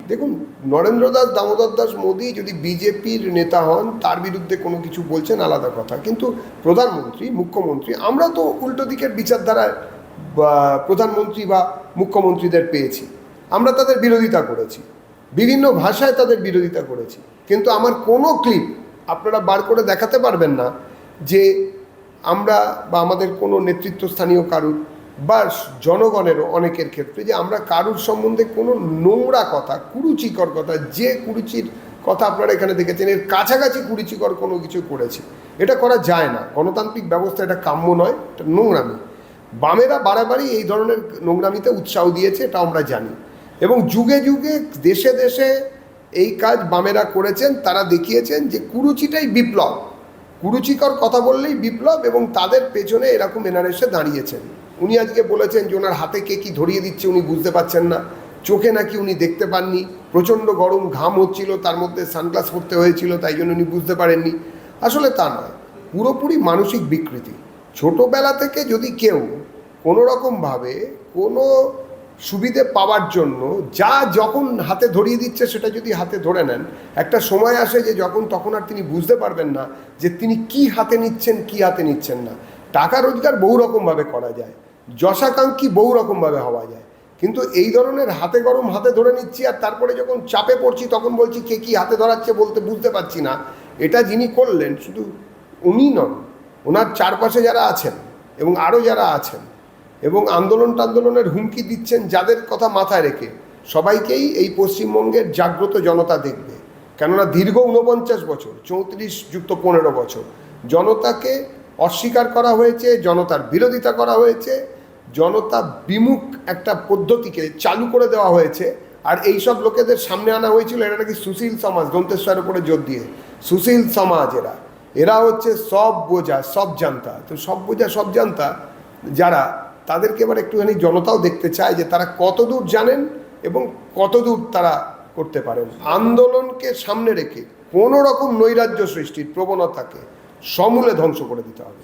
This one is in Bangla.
দেখুন, নরেন্দ্র দাস দামোদর দাস মোদী যদি বিজেপির নেতা হন, তার বিরুদ্ধে কোনো কিছু বলছেন আলাদা কথা, কিন্তু প্রধানমন্ত্রী, মুখ্যমন্ত্রী, আমরা তো উল্টো দিকের বিচারধারায় প্রধানমন্ত্রী বা মুখ্যমন্ত্রীদের পেয়েছি। আমরা তাদের বিরোধিতা করেছি, বিভিন্ন ভাষায় তাদের বিরোধিতা করেছি, কিন্তু আমার কোনো ক্লিপ আপনারা বার করে দেখাতে পারবেন না যে আমরা বা আমাদের কোনো নেতৃত্বস্থানীয় কারুর বা জনগণেরও অনেকের ক্ষেত্রে যে আমরা কারুর সম্বন্ধে কোনো নোংরা কথা, কুরুচিকর কথা, যে কুরুচির কথা আপনারা এখানে দেখেছেন এর কাছাকাছি কুরুচিকর কোনো কিছু করেছি, এটা করা যায় না। গণতান্ত্রিক ব্যবস্থা এটা কাম্য নয়, এটা নোংরামি। বামেরা বাড়াবাড়ি এই ধরনের নোংরামিতে উৎসাহ দিয়েছে, এটা আমরা জানি, এবং যুগে যুগে দেশে দেশে এই কাজ বামেরা করেছেন। তারা দেখিয়েছেন যে কুরুচিটাই বিপ্লব, কুরুচিকর কথা বললেই বিপ্লব, এবং তাদের পেছনে এরকম এনারা এসে দাঁড়িয়েছেন। উনি আজকে বলেছেন যে ওনার হাতে কে কী ধরিয়ে দিচ্ছে উনি বুঝতে পারছেন না, চোখে নাকি উনি দেখতে পাননি, প্রচণ্ড গরম ঘাম হচ্ছিল, তার মধ্যে সানগ্লাস পরতে হয়েছিল, তাই জন্য উনি বুঝতে পারেননি। আসলে তা নয়, পুরোপুরি মানসিক বিকৃতি। ছোটোবেলা থেকে যদি কেউ কোনো রকমভাবে কোনো সুবিধে পাওয়ার জন্য যা যখন হাতে ধরিয়ে দিচ্ছে সেটা যদি হাতে ধরে নেন, একটা সময় আসে যে তখন আর তিনি বুঝতে পারবেন না যে তিনি কি হাতে নিচ্ছেন, কি হাতে নিচ্ছেন না। টাকা রোজগার বহু রকমভাবে করা যায়, যশাকাঙ্ক্ষী বহু রকমভাবে হওয়া যায়, কিন্তু এই ধরনের হাতে গরম হাতে ধরে নিচ্ছি আর তারপরে যখন চাপে পড়ছি তখন বলছি কে কী হাতে ধরাচ্ছে বলতে বুঝতে পারছি না, এটা যিনি করলেন শুধু উনি নন, ওনার চারপাশে যারা আছেন এবং আরও যারা আছেন, এবং আন্দোলনের হুমকি দিচ্ছেন যাদের কথা মাথায় রেখে, সবাইকেই এই পশ্চিমবঙ্গের জাগ্রত জনতা দেখবে। কেননা দীর্ঘ 49 বছর, 34+15 বছর জনতাকে অস্বীকার করা হয়েছে, জনতার বিরোধিতা করা হয়েছে, জনতা বিমুখ একটা পদ্ধতিকে চালু করে দেওয়া হয়েছে। আর এই সব লোকেদের সামনে আনা হয়েছিল, এরা নাকি সুশীল সমাজ, দন্তেশ্বরের উপরে জোর দিয়ে সুশীল সমাজ, এরা হচ্ছে সব বোঝা সব জানতা। তো সব বোঝা সব জানতা যারা, তাদেরকে এবার একটুখানি জনতাও দেখতে চায় যে তারা কতদূর জানেন এবং কতদূর তারা করতে পারেন। আন্দোলনকে সামনে রেখে কোনো রকম নৈরাজ্য সৃষ্টির প্রবণতাকে সমূলে ধ্বংস করে দিতে হবে।